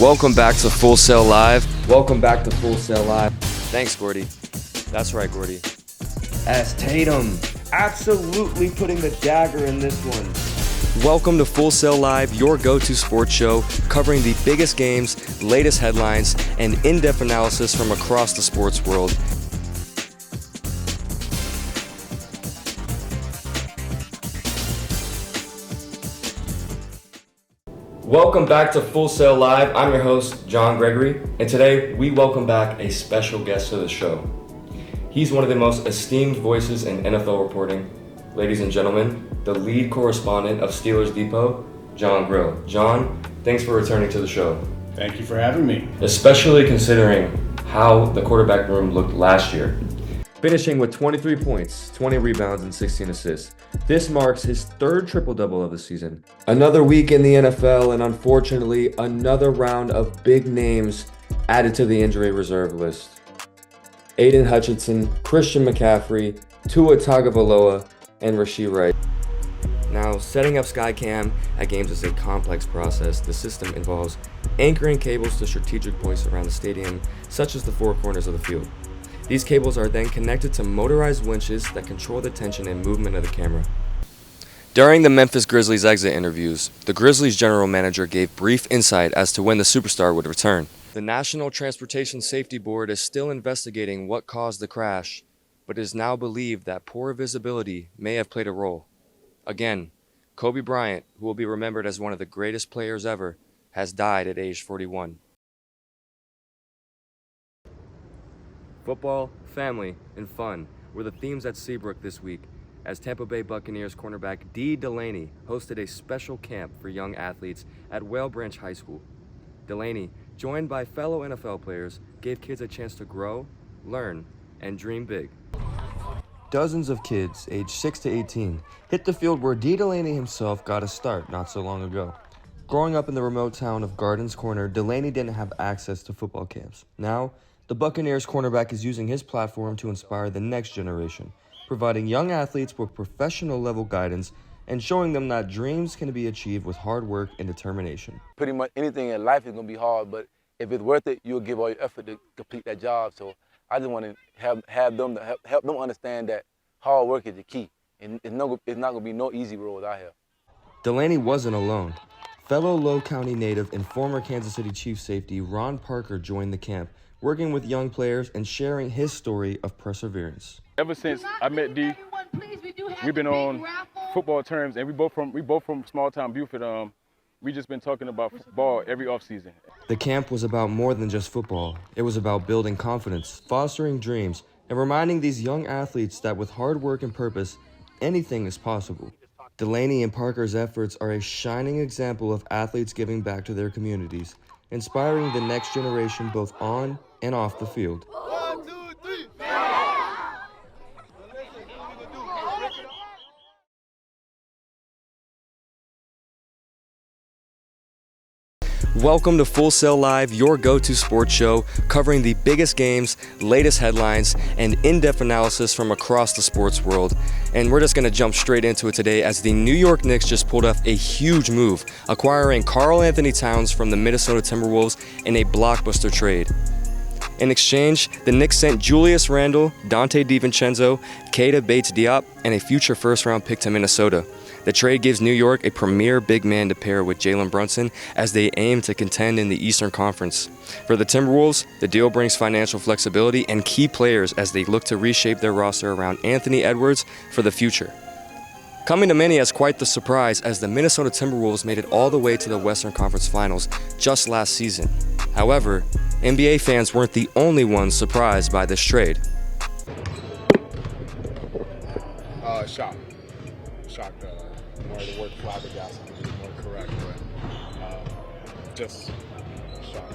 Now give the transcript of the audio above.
Welcome back to Full Sail Live. Welcome back to Full Sail Live. Thanks, Gordy. That's right, Gordy. As Tatum absolutely putting the dagger in this one. Welcome to Full Sail Live, your go-to sports show covering the biggest games, latest headlines, and in-depth analysis from across the sports world. Welcome back to Full Sail Live. I'm your host, John Gregory, and today we welcome back a special guest to the show. He's one of the most esteemed voices in NFL reporting. Ladies and gentlemen, the lead correspondent of Steelers Depot, John Grill. John, thanks for returning to the show. Thank you for having me. Especially considering how the quarterback room looked last year. Finishing with 23 points, 20 rebounds, and 16 assists. This marks his third triple-double of the season. Another week in the NFL, and unfortunately, another round of big names added to the injury reserve list. Aiden Hutchinson, Christian McCaffrey, Tua Tagovailoa, and Rashee Rice. Now, setting up Skycam at games is a complex process. The system involves anchoring cables to strategic points around the stadium, such as the four corners of the field. These cables are then connected to motorized winches that control the tension and movement of the camera. During the Memphis Grizzlies exit interviews, the Grizzlies general manager gave brief insight as to when the superstar would return. The National Transportation Safety Board is still investigating what caused the crash, but it is now believed that poor visibility may have played a role. Again, Kobe Bryant, who will be remembered as one of the greatest players ever, has died at age 41. Football, family, and fun were the themes at Seabrook this week as Tampa Bay Buccaneers cornerback Dee Delaney hosted a special camp for young athletes at Whale Branch High School. Delaney, joined by fellow NFL players, gave kids a chance to grow, learn, and dream big. Dozens of kids, aged 6 to 18, hit the field where Dee Delaney himself got a start not so long ago. Growing up in the remote town of Gardens Corner, Delaney didn't have access to football camps. Now, the Buccaneers cornerback is using his platform to inspire the next generation, providing young athletes with professional-level guidance and showing them that dreams can be achieved with hard work and determination. Pretty much anything in life is going to be hard, but if it's worth it, you'll give all your effort to complete that job. So I just want to have them to help them understand that hard work is the key, and it's not going to be no easy road out here. Delaney wasn't alone. Fellow Low County native and former Kansas City Chiefs safety Ron Parker joined the camp, working with young players and sharing his story of perseverance. Ever since I met D, we've been on football terms, and we both from small town Buford. We just been talking about football every offseason. The camp was about more than just football. It was about building confidence, fostering dreams, and reminding these young athletes that with hard work and purpose, anything is possible. Delaney and Parker's efforts are a shining example of athletes giving back to their communities, inspiring the next generation both on and off the field. 1, 2, 3. Welcome to Full Sail Live, your go-to sports show covering the biggest games, latest headlines, and in-depth analysis from across the sports world. And we're just going to jump straight into it today as the New York Knicks just pulled off a huge move, acquiring Karl Anthony Towns from the Minnesota Timberwolves in a blockbuster trade. In exchange, the Knicks sent Julius Randle, Dante DiVincenzo, Keita Bates-Diop, and a future first-round pick to Minnesota. The trade gives New York a premier big man to pair with Jalen Brunson as they aim to contend in the Eastern Conference. For the Timberwolves, the deal brings financial flexibility and key players as they look to reshape their roster around Anthony Edwards for the future. Coming to many as quite the surprise as the Minnesota Timberwolves made it all the way to the Western Conference Finals just last season. However, NBA fans weren't the only ones surprised by this trade. Shocked. More the word flabbergasted would be more correct, but just shocked.